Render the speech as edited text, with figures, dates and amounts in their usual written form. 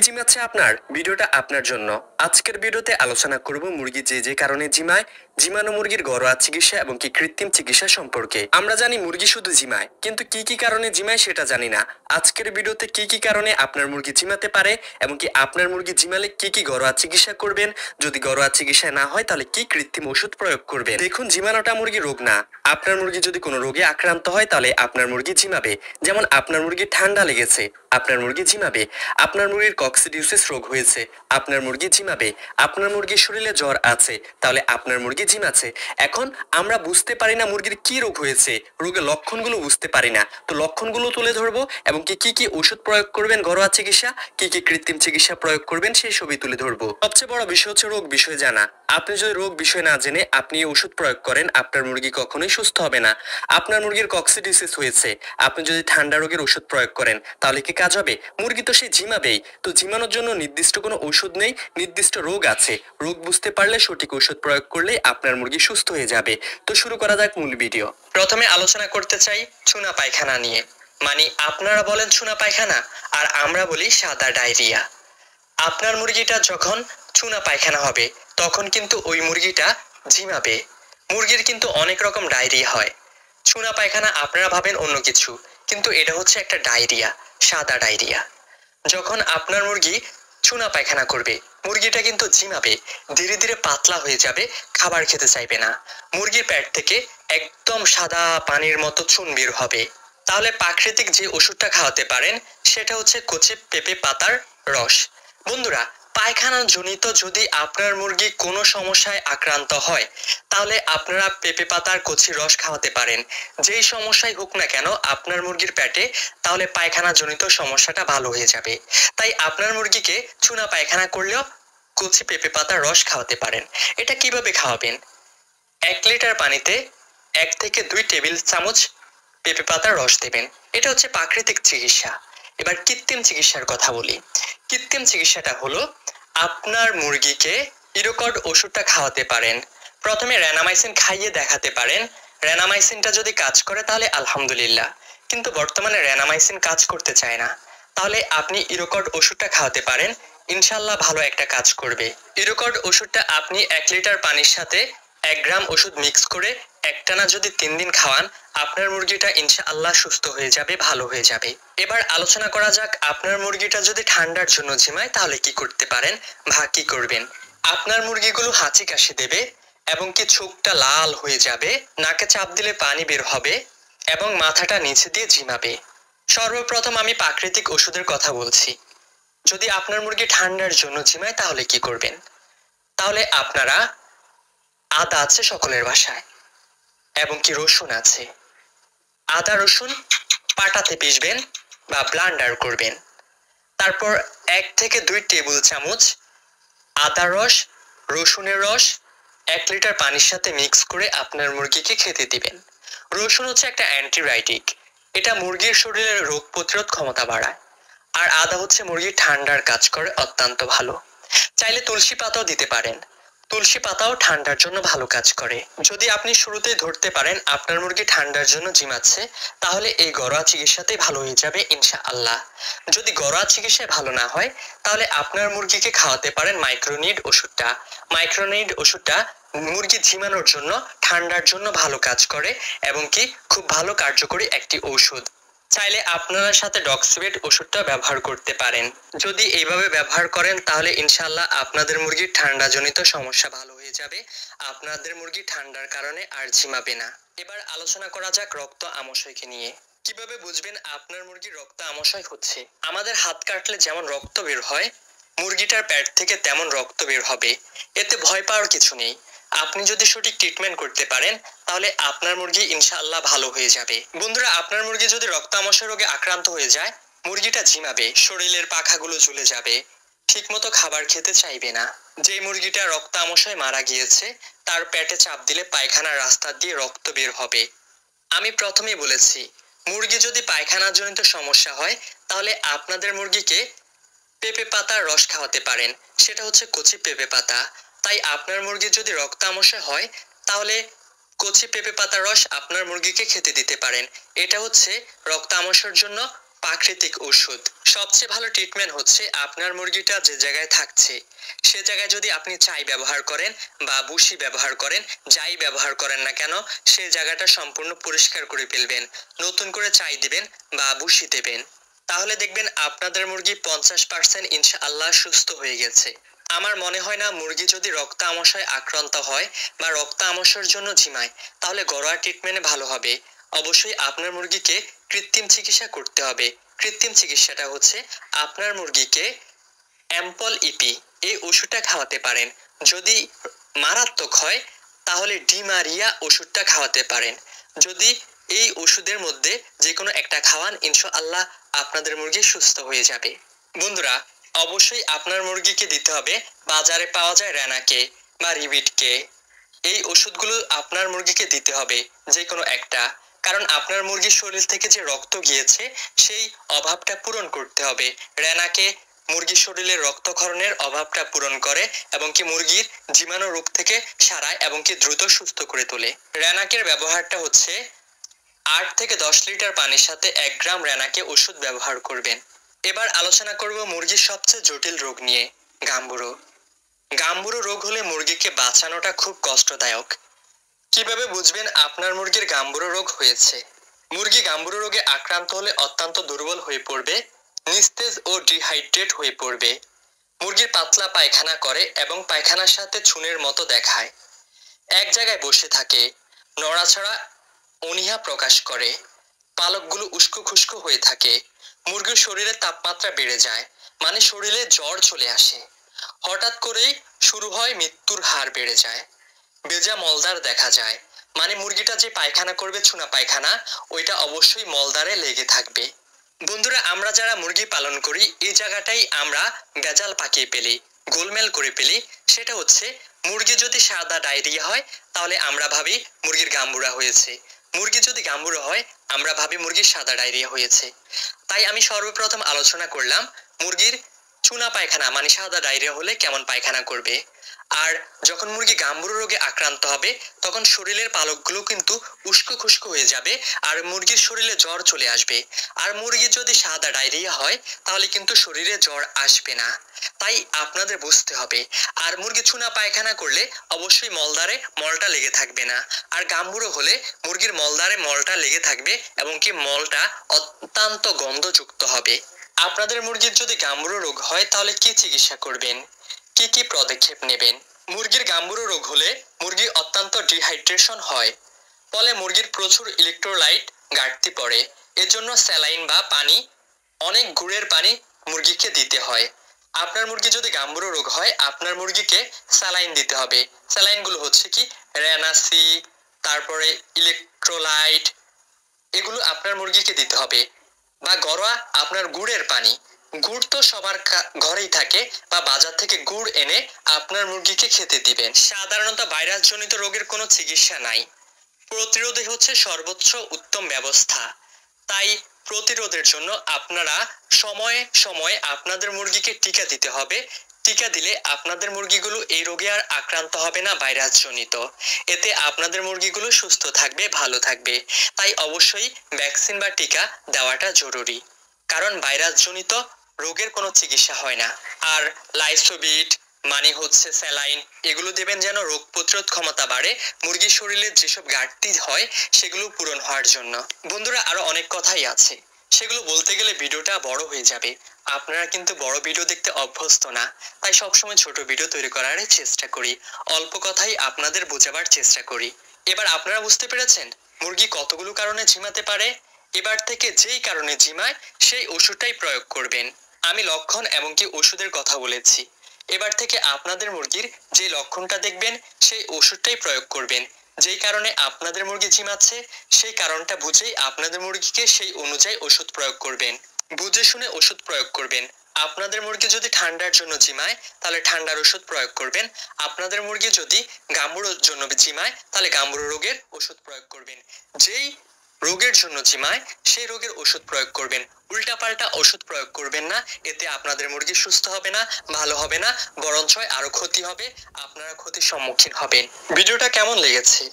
জিমাচ্ছে আপনার ভিডিওটা আপনার জন্য। আজকের ভিডিওতে আলোচনা করব মুরগি যে কারণে জিমায়, জিমানো মুরগির ঘরোয়া চিকিৎসা এবং কি কৃত্রিম চিকিৎসা সম্পর্কে। আমরা জানি মুরগি শুধু জিমায়, কিন্তু কি কারণে জিমায় সেটা জানি না। আজকের ভিডিওতে কি কারণে আপনার মুরগি জিমাতে পারে এবং কি আপনার মুরগি জিমালে কি ঘরোয়া চিকিৎসা করবেন, যদি ঘরোয়া চিকিৎসা না হয় তাহলে কি কৃত্রিম ওষুধ প্রয়োগ করবেন। দেখুন, জিমানোটা মুরগি রোগ না। আপনার মুরগি যদি কোনো রোগে আক্রান্ত হয় তাহলে আপনার মুরগি জিমাবে। যেমন আপনার মুরগি ঠান্ডা লেগেছে, আপনার মুরগি জিমাবে। আপনার মুরগির কক্সিডিউসিস রোগ হয়েছে, আপনার মুরগি জিমাবে। আপনার মুরগির শরীরে জ্বর আছে, তাহলে আপনার মুরগি জিমাচ্ছে। এখন আমরা বুঝতে পারি না মুরগির কি রোগ হয়েছে, রোগের লক্ষণগুলো বুঝতে পারি না। তো লক্ষণগুলো তুলে ধরবো এবং কি ওষুধ প্রয়োগ করবেন ঘরোয়া চিকিৎসা, কি কৃত্রিম চিকিৎসা প্রয়োগ করবেন সেই সবই তুলে ধরবো। সবচেয়ে বড় বিষয় হচ্ছে রোগ বিষয় জানা। আপনি যদি রোগ বিষয় না জেনে আপনি ওষুধ প্রয়োগ করেন, আপনার মুরগি কখনোই সুস্থ হবে না। আপনার মুরগির কক্সিডিউসিস হয়েছে, আপনি যদি ঠান্ডা রোগের ওষুধ প্রয়োগ করেন তাহলে কি কাজ হবে? মুরগি তো সেই জিমাবেই। তো জিমানোর জন্য নির্দিষ্ট কোনো ওষুধ নেই, নির্দিষ্ট রোগ আছে। রোগ বুঝতে পারলে সঠিক ওষুধ প্রয়োগ করলে আপনার মুরগি সুস্থ হয়ে যাবে। তো শুরু করা যাক মূল ভিডিও। প্রথমে আলোচনা করতে চাই চুনা পায়খানা নিয়ে। মানে আপনারা বলেন চুনা পায়খানা আর আমরা বলি সাদা ডায়রিয়া। আপনার মুরগিটা যখন চুনা পায়খানা হবে তখন কিন্তু ওই মুরগিটা ঝিমাবে। মুরগির কিন্তু অনেক রকম ডায়রিয়া হয়। চুনা পায়খানা আপনারা ভাবেন অন্য কিছু, কিন্তু এটা হচ্ছে একটা ডায়রিয়া, সাদা ডায়রিয়া। যখন আপনার মুরগি চুনা পায়খানা করবে মুরগিটা কিন্তু ঝিমাবে, ধীরে ধীরে পাতলা হয়ে যাবে, খাবার খেতে চাইবে না। মুরগির পেট থেকে একদম সাদা পানির মতো চুন বের হবে। তাহলে প্রাকৃতিক যে ওষুধটা খাওয়াতে পারেন সেটা হচ্ছে কচি পেঁপে পাতার রস। বন্ধুরা, পায়খানা জনিত যদি আপনার মুরগি কোনো সমস্যায় আক্রান্ত হয় তাহলে আপনারা পেঁপে পাতার কচি রস খাওয়াতে পারেন। যেই সমস্যাই হোক না কেন আপনার মুরগির পেটে, তাহলে পায়খানা জনিত সমস্যাটা ভালো হয়ে যাবে। তাই আপনার মুরগিকে চুনা পায়খানা করলেও কচি পেঁপে পাতার রস খাওয়াতে পারেন। এটা কিভাবে খাওয়াবেন? 1 লিটার পানিতে 1 থেকে 2 টেবিল চামচ পেঁপে পাতার রস দেবেন। এটা হচ্ছে প্রাকৃতিক চিকিৎসা। এবার কৃত্রিম চিকিৎসার কথা বলি। কৃত্রিম চিকিৎসাটা হলো আপনার মুরগিকে ইরোকড ওষুধটা খাওয়াতে পারেন। প্রথমে রেনামাইসিন খাইয়ে দেখাতে পারেন। রেনামাইসিনটা যদি কাজ করে তাহলে আলহামদুলিল্লাহ, কিন্তু বর্তমানে রেনামাইসিন কাজ করতে চায় না। তাহলে আপনি ইরোকড ওষুধটা খাওয়াতে পারেন, ইনশাল্লাহ ভালো একটা কাজ করবে। ইরোকড ওষুধটা আপনি 1 লিটার পানির সাথে 1 গ্রাম ওষুধ মিক্স করে একটানা যদি 3 দিন খাওয়ান আপনার মুরগিটা ইনশাআল্লাহ সুস্থ হয়ে যাবে, ভালো হয়ে যাবে। এবার আলোচনা করা যাক আপনার মুরগিটা যদি ঠান্ডার জন্য ঝিমায় তাহলে কি করতে পারেন বা কি করবেন। আপনার মুরগিগুলো হাঁচি কাশি দেবে এবং কি চোখটা লাল হয়ে যাবে, নাকে চাপ দিলে পানি বের হবে এবং মাথাটা নিচে দিয়ে ঝিমাবে। সর্বপ্রথম আমি প্রাকৃতিক ওষুধের কথা বলছি। যদি আপনার মুরগি ঠান্ডার জন্য ঝিমায় তাহলে কি করবেন? তাহলে আপনারা, আদা আছে সকলের বাসায় এবং কি রসুন আছে, আদা রসুন পাটাতে পিষবেন বা ব্লান্ডার করবেন। তারপর 1 থেকে 2 টেবিল চামচ আদা রস, রসুনের রস 1 লিটার পানির সাথে মিক্স করে আপনার মুরগিকে খেতে দিবেন। রসুন হচ্ছে একটা অ্যান্টিবায়োটিক, এটা মুরগির শরীরের রোগ প্রতিরোধ ক্ষমতা বাড়ায়। আর আদা হচ্ছে মুরগির ঠান্ডার কাজ করে অত্যন্ত ভালো। চাইলে তুলসী পাতাও দিতে পারেন, তুলসী পাতাও ঠান্ডার জন্য ভালো কাজ করে। যদি আপনি শুরুতেই ধরতে পারেন আপনার মুরগি ঠান্ডার জন্য জিমাচ্ছে তাহলে এই ঘরোয়া চিকিৎসাতেই ভালো হয়ে যাবে ইনশাআল্লাহ। যদি ঘরোয়া চিকিৎসায় ভালো না হয় তাহলে আপনার মুরগিকে খাওয়াতে পারেন মাইক্রোনিড ওষুধটা। মাইক্রোনিড ওষুধটা মুরগি ঝিমানোর জন্য, ঠান্ডার জন্য ভালো কাজ করে এবং কি খুব ভালো কার্যকরী একটি ঔষধ। চাইলে আপনারা সাথে ডক্সিবেট ওষুধটা ব্যবহার করতে পারেন। যদি এইভাবে ব্যবহার করেন তাহলে ইনশাআল্লাহ আপনাদের মুরগির ঠান্ডাজনিত সমস্যা ভালো হয়ে যাবে, আপনাদের মুরগি ঠান্ডার কারণে আর ঝিমাবে না। এবার আলোচনা করা যাক রক্ত আমশয়কে নিয়ে। কিভাবে বুঝবেন আপনার মুরগির রক্ত আমশয় হচ্ছে? আমাদের হাত কাটলে যেমন রক্ত বের হয় মুরগিটার পেট থেকে তেমন রক্ত বের হবে, এতে ভয় পাওয়ার কিছু নেই। আপনি যদি সঠিক ট্রিটমেন্ট করতে পারেন তাহলে আপনার মুরগি ইনশাআল্লাহ ভালো হয়ে যাবে। বন্ধুরা, আপনার মুরগি যদি রক্ত আমশয় রোগে আক্রান্ত হয়ে যায় মুরগিটা ঝিমাবে, শরীরের পাখাগুলো ঝুলে যাবে, ঠিকমতো খাবার খেতে চাইবে না। যে মুরগিটা রক্ত আমশয় মারা গিয়েছে তার পেটে চাপ দিলে পায়খানার রাস্তা দিয়ে রক্ত বের হবে। আমি প্রথমেই বলেছি মুরগি যদি পায়খানার জনিত সমস্যা হয় তাহলে আপনাদের মুরগিকে পেঁপে পাতার রস খাওয়াতে পারেন, সেটা হচ্ছে কচি পেঁপে পাতা। তাই আপনার মুরগির যদি রক্ত আমশয় হয় তাহলে কচি পেঁপে পাতার রস আপনার মুরগিকে খেতে দিতে পারেন। এটা হচ্ছে রক্ত আমশয়ের জন্য প্রাকৃতিক ওষুধ, সবচেয়ে ভালো ট্রিটমেন্ট হচ্ছে আপনার মুরগিটা যে জায়গায় থাকছে সে জায়গায় যদি আপনি ছাই ব্যবহার করেন বা ভুসি ব্যবহার করেন, যাই ব্যবহার করেন না কেন, সেই জায়গাটা সম্পূর্ণ পরিষ্কার করে ফেলবেন, নতুন করে ছাই দিবেন বা ভুসি দেবেন। তাহলে দেখবেন আপনাদের মুরগি 50% ইনশাআল্লাহ সুস্থ হয়ে গেছে। আমার মনে হয় না মুরগি যদি রক্ত আমাশয় আক্রান্ত হয় বা রক্ত আমাশয়ের জন্য ঝিমায় তাহলে ঘরোয়া ট্রিটমেন্টে ভালো হবে। অবশ্যই আপনার মুরগিকে কৃত্রিম চিকিৎসা করতে হবে। কৃত্রিম চিকিৎসাটা হচ্ছে আপনার মুরগিকে অ্যাম্পল ইপি এই ওষুধটা খাওয়াতে পারেন। যদি মারাত্মক হয় তাহলে ডিমারিয়া ওষুধটা খাওয়াতে পারেন। যদি এই ওষুধের মধ্যে যে কোনো একটা খাওয়ান ইনশাআল্লাহ আপনাদের মুরগি সুস্থ হয়ে যাবে। বন্ধুরা, অবশ্যই আপনার মুরগিকে দিতে হবে বাজারে পাওয়া যায় রেনাকে বা রিবিটকে। এই ওষুধগুলো আপনার মুরগিকে দিতে হবে যে কোনো একটা, কারণ আপনার মুরগির শরীর থেকে যে রক্ত গিয়েছে সেই অভাবটা পূরণ করতে হবে। রেনাকে মুরগির শরীরে রক্তক্ষরণের অভাবটা পূরণ করে এবং কি মুরগির জীবাণু রোগ থেকে সারায় এবং কি দ্রুত সুস্থ করে তোলে। রেনাকের ব্যবহারটা হচ্ছে 8 থেকে 10 লিটার পানির সাথে 1 গ্রাম রেনাকে ওষুধ ব্যবহার করবেন। এবার আলোচনা করব মুরগির সবচেয়ে জটিল রোগ নিয়ে, গাম্বুরো। গাম্বুরো রোগ হলে মুরগিকে বাঁচানোটা খুব কষ্টদায়ক। কিভাবে বুঝবেন আপনার মুরগির গাম্বুরো রোগ হয়েছে? মুরগি গাম্বুরো রোগে আক্রান্ত হলে অত্যন্ত দুর্বল হয়ে পড়বে, নিস্তেজ ও ডিহাইড্রেট হয়ে পড়বে। মুরগির পাতলা পায়খানা করে এবং পায়খানার সাথে চুনের মতো দেখায়। এক জায়গায় বসে থাকে, নড়াচড়া অনীহা প্রকাশ করে, পালকগুলো উস্কো খুস্কো হয়ে থাকে। মুরগির শরীরে তাপমাত্রা বেড়ে যায়, মানে শরীরে জ্বর চলে আসে। হঠাৎ করেই শুরু হয় মৃত্যুর হার বেড়ে যায়। ভেজা মলদার দেখা যায়, মানে মুরগিটা যে পায়খানা করবে চুনা পায়খানা, ওইটা অবশ্যই মলদারে লেগে থাকবে। বন্ধুরা, আমরা যারা মুরগি পালন করি এই জায়গাটাই আমরা ভেজাল পাকিয়ে ফেলি, গোলমেল করে ফেলি। সেটা হচ্ছে মুরগি যদি সাদা ডায়রিয়া হয় তাহলে আমরা ভাবি মুরগির গাম্বুরা হয়েছে, মুরগি যদি গাম্বুরা হয় আমরা ভাবি মুরগির সাদা ডায়রিয়া হয়েছে। তাই আমি সর্বপ্রথম আলোচনা করলাম মুরগির চুনা পায়খানা মানে সাদা ডায়রিয়া হলে কেমন পায়খানা করবে। আর যখন মুরগি গাম্বুরো রোগে আক্রান্ত হবে তখন শরীরের পালকগুলো কিন্তু উস্কো খুস্কো হয়ে যাবে আর মুরগির শরীরে জ্বর চলে আসবে। আর মুরগির যদি সাদা ডায়রিয়া হয় তাহলে কিন্তু শরীরে জ্বর আসবে না। তাই আপনাদের বুঝতে হবে। আর মুরগি চুনা পায়খানা করলে অবশ্যই মলদারে মলটা লেগে থাকবে না। আর গাম্বুরো হলে মুরগির মলদারে মলটা লেগে থাকবে এবং কি মলটা অত্যন্ত গন্ধযুক্ত হবে। আপনাদের মুরগির যদি গাম্বুরো রোগ হয় তাহলে কি চিকিৎসা করবেন, কি কি পদক্ষেপ নেবেন? মুরগির গাম্বুরো রোগ হলে মুরগি অত্যন্ত ডিহাইড্রেশন হয়, ফলে মুরগির প্রচুর ইলেকট্রোলাইট ঘাটতি পড়ে। এজন্য স্যালাইন বা পানি, অনেক গুড়ের পানি মুরগিকে দিতে হয়। আপনার মুরগি যদি গাম্বুরো রোগ হয় আপনার মুরগিকে স্যালাইন দিতে হবে। স্যালাইনগুলো হচ্ছে কি রেনাসি, তারপরে ইলেকট্রোলাইট, এগুলো আপনার মুরগিকে দিতে হবে। বা ঘরোয়া আপনার গুড়ের পানি, গুড় তো সবার ঘরেই থাকে, বা বাজার থেকে গুড় এনে আপনার মুরগিকে খেতে দিবেন। সাধারণত ভাইরাস জনিত রোগের কোনো চিকিৎসা নাই, প্রতিরোধই হচ্ছে সর্বোচ্চ উত্তম ব্যবস্থা। তাই প্রতিরোধের জন্য আপনারা সময়ে সময়ে আপনাদের মুরগিকে টিকা দিতে হবে। টিকা দিলে আপনাদের মুরগিগুলো এই রোগে আর আক্রান্ত হবে না ভাইরাস জনিত। এতে আপনাদের মুরগিগুলো সুস্থ থাকবে, ভালো থাকবে। তাই অবশ্যই ভ্যাকসিন বা টিকা দেওয়াটা জরুরি, কারণ ভাইরাস জনিত রোগের কোনো চিকিৎসা হয় না। আর লাইসোবিট মানে হচ্ছে স্যালাইন, এগুলো দেবেন যেন রোগ প্রতিরোধ ক্ষমতা বাড়ে, মুরগির শরীরে যেসব ঘাটতি হয় সেগুলো পূরণ হওয়ার জন্য। বন্ধুরা, আরো অনেক কথাই আছে, সেগুলো বলতে গেলে ভিডিওটা বড় হয়ে যাবে। আপনারা কিন্তু বড় ভিডিও দেখতে অভ্যস্ত না, তাই সবসময় ছোট ভিডিও তৈরি করার চেষ্টা করি, অল্প কথাই আপনাদের বোঝাবার চেষ্টা করি। এবার আপনারা বুঝতে পেরেছেন মুরগি কতগুলো কারণে ঝিমাতে পারে। এবার থেকে যেই কারণে ঝিমায় সেই ওষুধটাই প্রয়োগ করবেন। আমি লক্ষণ এবং কি ওষুধের কথা বলেছি। এবার থেকে আপনাদের মুরগির যে লক্ষণটা দেখবেন সেই ওষুধটাই প্রয়োগ করবেন। যেই কারণে আপনাদের মুরগি ঝিমাচ্ছে সেই কারণটা বুঝেই আপনাদের মুরগিকে সেই অনুযায়ী ওষুধ প্রয়োগ করবেন, বুঝে শুনে ওষুধ প্রয়োগ করবেন। আপনাদের মুরগি যদি ঠান্ডার জন্য ঝিমায় তাহলে ঠান্ডার ওষুধ প্রয়োগ করবেন। আপনাদের মুরগি যদি গাম্বুরোর জন্য ঝিমায় তাহলে গাম্বুরো রোগের ওষুধ প্রয়োগ করবেন। যেই রোগের জন্য ঝিমায় সেই রোগের ওষুধ প্রয়োগ করবেন, উল্টাপাল্টা ওষুধ প্রয়োগ করবেন না। এতে আপনাদের মুরগি সুস্থ হবে না, ভালো হবে না, বরঞ্চ আরো ক্ষতি হবে, আপনারা ক্ষতির সম্মুখীন হবেন। ভিডিওটা কেমন লেগেছে?